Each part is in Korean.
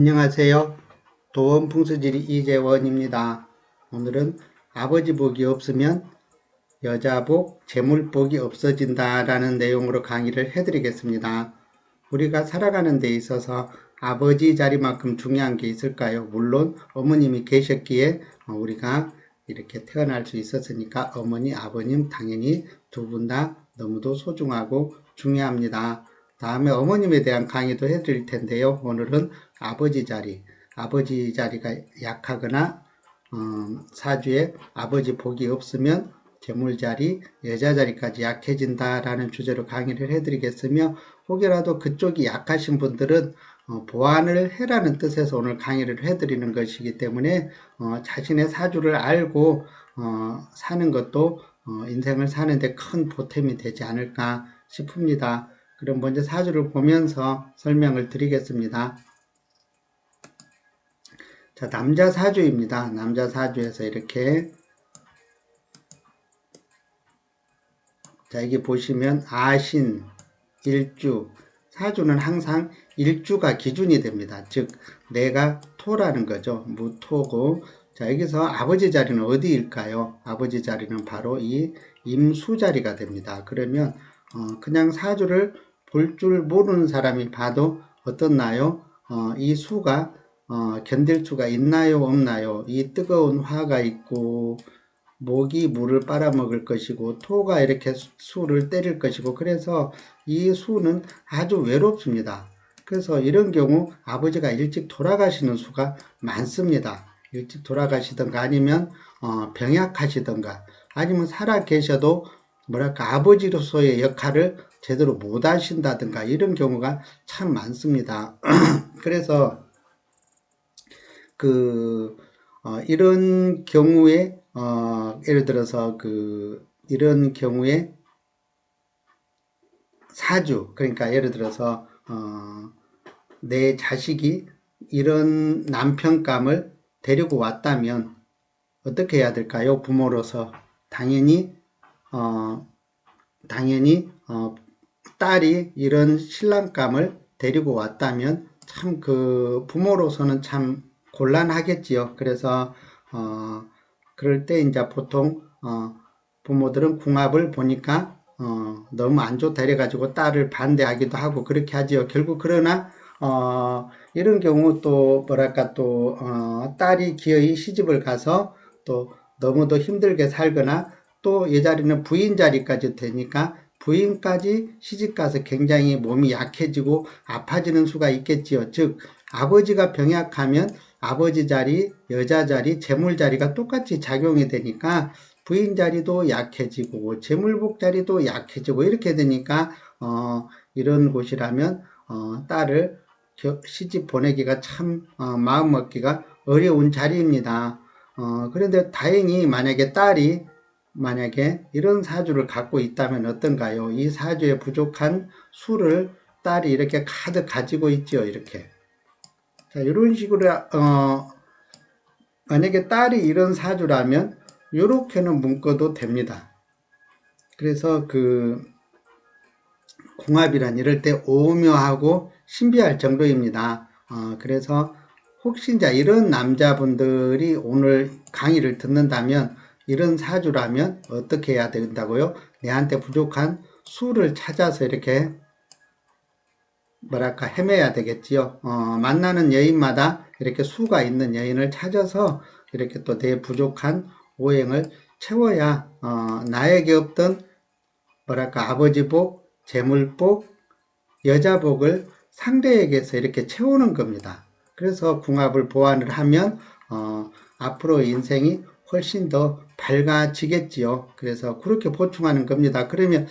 안녕하세요. 도원풍수지리 이재원입니다. 오늘은 아버지 복이 없으면 여자 복, 재물 복이 없어진다 라는 내용으로 강의를 해드리겠습니다. 우리가 살아가는 데 있어서 아버지 자리만큼 중요한 게 있을까요? 물론 어머님이 계셨기에 우리가 이렇게 태어날 수 있었으니까 어머니, 아버님 당연히 두 분 다 너무도 소중하고 중요합니다. 다음에 어머님에 대한 강의도 해드릴 텐데요. 오늘은 아버지 자리가 약하거나 사주에 아버지 복이 없으면 재물자리, 여자자리까지 약해진다라는 주제로 강의를 해드리겠으며, 혹여라도 그쪽이 약하신 분들은 보완을 해라는 뜻에서 오늘 강의를 해드리는 것이기 때문에 자신의 사주를 알고 사는 것도 인생을 사는데 큰 보탬이 되지 않을까 싶습니다. 그럼 먼저 사주를 보면서 설명을 드리겠습니다. 자, 남자 사주입니다. 남자 사주에서 이렇게, 자, 여기 보시면 아신, 일주, 사주는 항상 일주가 기준이 됩니다. 즉 내가 토라는 거죠. 무토고, 자, 여기서 아버지 자리는 어디일까요? 아버지 자리는 바로 이 임수 자리가 됩니다. 그러면 그냥 사주를 볼 줄 모르는 사람이 봐도 어떻나요? 이 수가 견딜 수가 있나요, 없나요? 이 뜨거운 화가 있고 목이 물을 빨아먹을 것이고 토가 이렇게 수를 때릴 것이고, 그래서 이 수는 아주 외롭습니다. 그래서 이런 경우 아버지가 일찍 돌아가시는 수가 많습니다. 일찍 돌아가시던가 아니면 병약하시던가 아니면 살아 계셔도 뭐랄까 아버지로서의 역할을 제대로 못 하신다든가 이런 경우가 참 많습니다. 그래서 이런 경우에 예를 들어서 이런 경우에 사주, 그러니까 예를 들어서 내 자식이 이런 남편감을 데리고 왔다면 어떻게 해야 될까요? 부모로서 당연히 딸이 이런 신랑감을 데리고 왔다면 참 부모로서는 참 곤란하겠지요. 그래서 그럴 때 이제 보통 부모들은 궁합을 보니까 너무 안 좋다 이래가지고 딸을 반대하기도 하고 그렇게 하지요. 결국 그러나 이런 경우 또 뭐랄까 또 딸이 기어이 시집을 가서 또 너무도 힘들게 살거나 또 여자리는 부인 자리까지 되니까 부인까지 시집가서 굉장히 몸이 약해지고 아파지는 수가 있겠지요. 즉 아버지가 병약하면 아버지 자리, 여자 자리, 재물 자리가 똑같이 작용이 되니까 부인 자리도 약해지고 재물복 자리도 약해지고 이렇게 되니까 이런 곳이라면 딸을 시집 보내기가 참 마음 먹기가 어려운 자리입니다. 그런데 다행히 만약에 딸이 이런 사주를 갖고 있다면 어떤가요? 이 사주에 부족한 수를 딸이 이렇게 가득 가지고 있죠. 이렇게. 자, 이런 식으로 만약에 딸이 이런 사주라면 이렇게는 묶어도 됩니다. 그래서 궁합이란 이럴 때 오묘하고 신비할 정도입니다. 그래서 혹시 이제 이런 남자분들이 오늘 강의를 듣는다면 이런 사주라면 어떻게 해야 된다고요? 내한테 부족한 수를 찾아서 이렇게 뭐랄까 헤매야 되겠지요. 만나는 여인마다 이렇게 수가 있는 여인을 찾아서 이렇게 또 내 부족한 오행을 채워야 나에게 없던 뭐랄까 아버지 복, 재물 복, 여자 복을 상대에게서 이렇게 채우는 겁니다. 그래서 궁합을 보완을 하면 앞으로 인생이 훨씬 더 밝아지겠지요. 그래서 그렇게 보충하는 겁니다. 그러면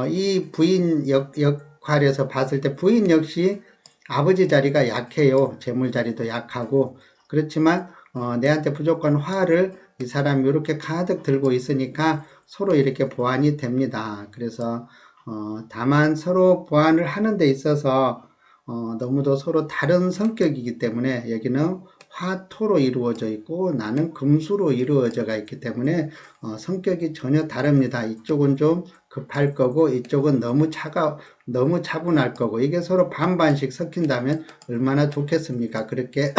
이 부인 역할에서 봤을 때 부인 역시 아버지 자리가 약해요. 재물 자리도 약하고. 그렇지만 내한테 부족한 화를 이 사람이 이렇게 가득 들고 있으니까 서로 이렇게 보완이 됩니다. 그래서 다만 서로 보완을 하는 데 있어서 너무도 서로 다른 성격이기 때문에 여기는 화토로 이루어져 있고 나는 금수로 이루어져가 있기 때문에 성격이 전혀 다릅니다. 이쪽은 좀 급할 거고 이쪽은 너무 차분할 거고 이게 서로 반반씩 섞인다면 얼마나 좋겠습니까? 그렇게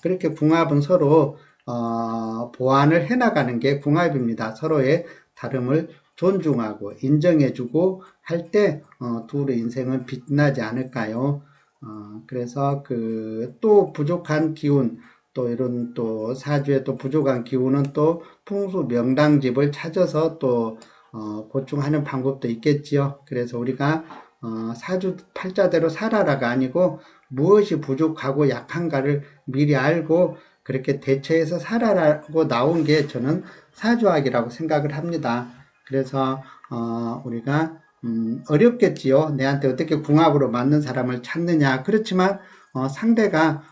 그렇게 궁합은 서로 보완을 해나가는 게 궁합입니다. 서로의 다름을 존중하고 인정해주고 할 때 둘의 인생은 빛나지 않을까요? 그래서 그 또 부족한 기운 또 이런 또 사주에 또 부족한 기운은 또 풍수 명당집을 찾아서 또 보충하는 방법도 있겠지요. 그래서 우리가 사주 팔자대로 살아라가 아니고 무엇이 부족하고 약한가를 미리 알고 그렇게 대처해서 살아라고 나온 게 저는 사주학이라고 생각을 합니다. 그래서 우리가 어렵겠지요. 내한테 어떻게 궁합으로 맞는 사람을 찾느냐. 그렇지만 상대가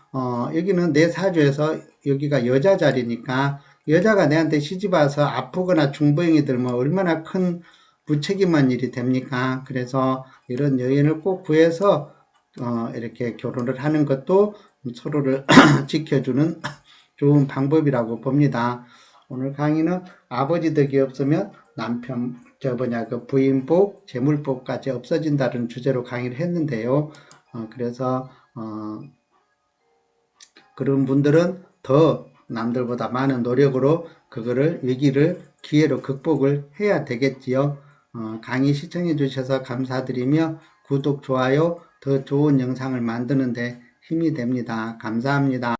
여기는 내 사주에서 여기가 여자 자리니까 여자가 내한테 시집와서 아프거나 중보행이 들면 얼마나 큰 무책임한 일이 됩니까? 그래서 이런 여인을 꼭 구해서 이렇게 결혼을 하는 것도 서로를 지켜주는 좋은 방법이라고 봅니다. 오늘 강의는 아버지 덕이 없으면 남편 그 부인복, 재물복까지 없어진다는 주제로 강의를 했는데요. 그래서 그런 분들은 더 남들보다 많은 노력으로 그거를 위기를 기회로 극복을 해야 되겠지요. 강의 시청해 주셔서 감사드리며 구독, 좋아요, 더 좋은 영상을 만드는데 힘이 됩니다. 감사합니다.